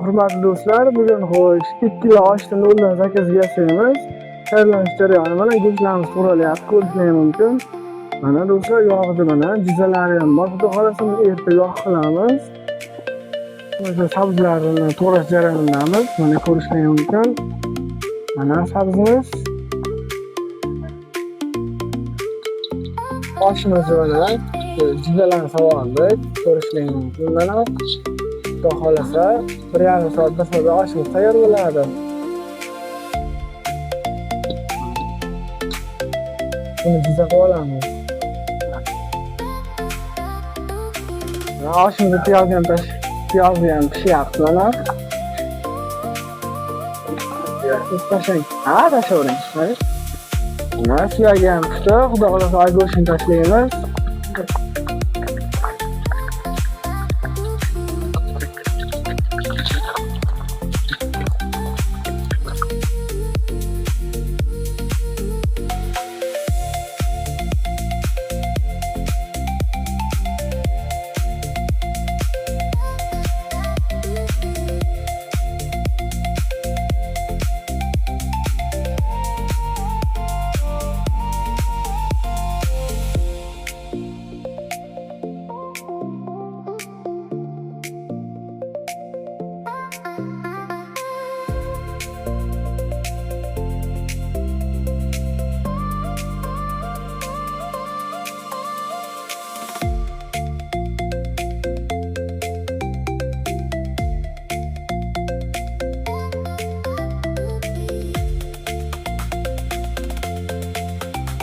Hurmatli do'stlar, bugun xo'sh 2 kilo oshni 0 dan 8 ga yasaymiz. Tayyorlanish jarayoni mana go'shtlarimiz to'g'ralyapti, ko'rishingiz mumkin. Mana do'stlar, yog'ida mana jizzalari ham bor. Xudo xolasa erta yog' qilamiz. O'sha sabzlarni to'g'rash jarayonidamiz. Mana ko'rishingiz mumkin. Mana sabzimiz. Oshimizni mana jizzalarni soldik, ko'rishingiz mumkin. Mana Xudo xolasa 1,5 soatda sonra oshimiz tayyor bo'ladi. Buni jizzaga olamiz. Oshimizni piyozni ham pishyapti mana. Tashlang. Ha, tashlayvering. Mana suyagi ham pishdi. Xudo xolasa oy go'shtini tashlaymiz.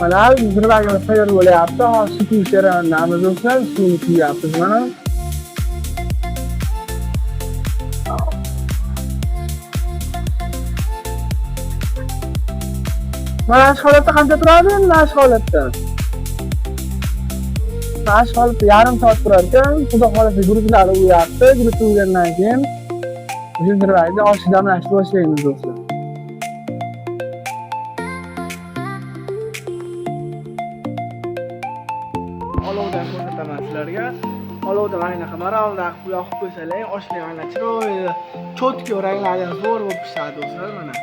Mana zirvagimiz tayyor bo'lyapti. Hozir suv quyish jarayonidamiz do'stlar. Suvni quyapmiz mana. Mana shu holatda qancha turadi? Mana shu holatda. Mana shu holatda yarim soat turar ekan. Xudo xolasa guruchlari uyapti. Guruch uygandan keyin zirvagida osh damlashni boshlaymiz do'stlar. Olovdan ko'rsataman sizlarga. Olovda mana shunaqa maraqli yoqib qo'ysalar, oshlar mana chiroyli, cho'tki ranglardan zo'r bo'lib pishadi do'stlar mana.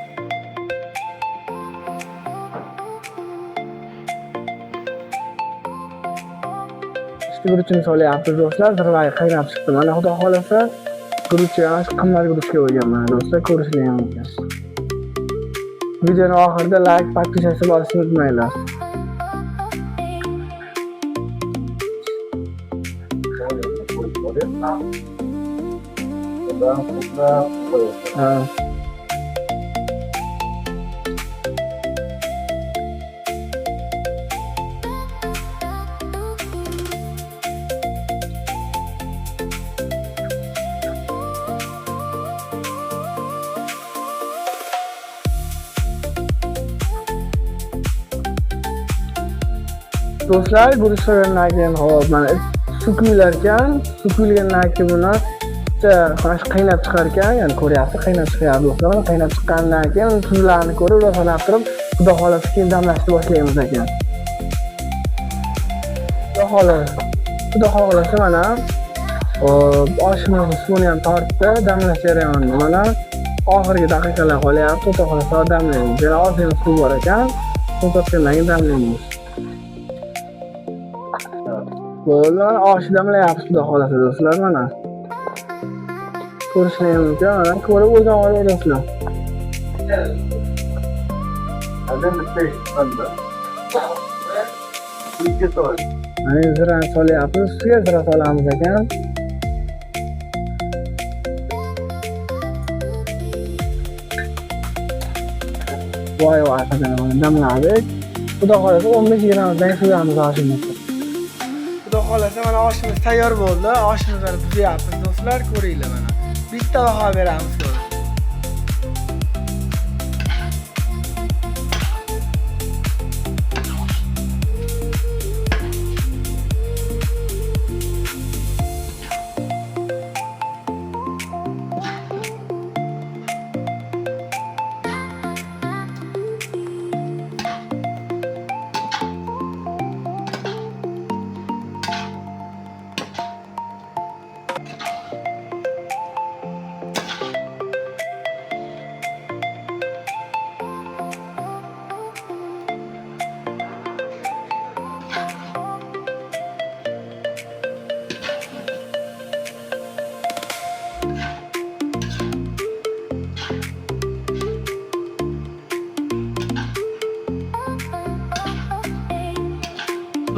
Guruchni solyapmiz do'stlar, zirvaga qaynab chiqdi. Mana xudo xolasa guruchni ana shu qimmat guruchga qo'yganman do'stlar, ko'rishingiz mumkin. Videoning oxirida like, podpisatsiya bosishni unutmanglar. Do'stlar, guruch so'ygandan keyin hop mana suv quyularkan, suv quyilgandan keyin buni qaynab chiqar ekan, ya'ni ko'ryapsiz, qaynab chiqyapti do'stlar. Mana qaynab chiqqandan keyin tuzlarni ko'rib, sanab turib, xudo xolasa keyin damlashni boshlaymiz ekan. Xudo xolasa mana oshimizni suvini ham tortdi, damlash jarayonida mana oxirgi daqiqalar qolyapti. Xudo xolasa damlaymiz. Yana ozgina suv bor ekan, suv tortgandan keyin damlaymiz. Bo'ldi, osh damlayapmiz xudo xolasa do'stlar mana. Ko'rishingiz mumkin, mana ko'rib o'rganaverasizlar. Mana zirani solyapmiz, ustiga zira solamiz ekan. Voy, mana damladik. Xudo xolasa 15-20 minutdan suzamiz oshimizni. Xudo xolasa mana oshimiz tayyor bo'ldi. Oshimizni buzyapmiz do'stlar, ko'ringlar mana. Bitta baho beramiz ko'rib.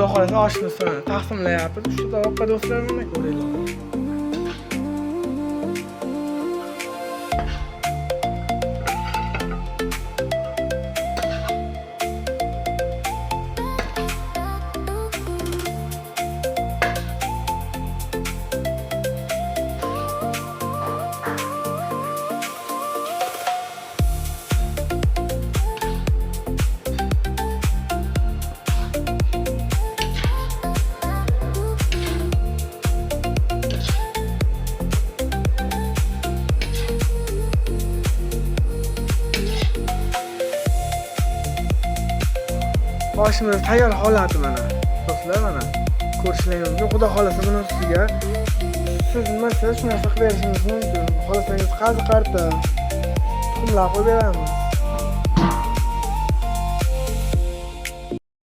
Xudo xolasa oshimizni taqsimlayapmiz. Shu tavoqqa do'stlar mana ko'ringlar. Oshimiz tayyor holati mana. Do'stlar mana ko'rishlaringiz mumkin. Xudo xolasa buni ustiga siz nima shu narsa qilib berishingiz mumkin. Xolasangiz qazi qarta tuxumlar qo'yib beramiz.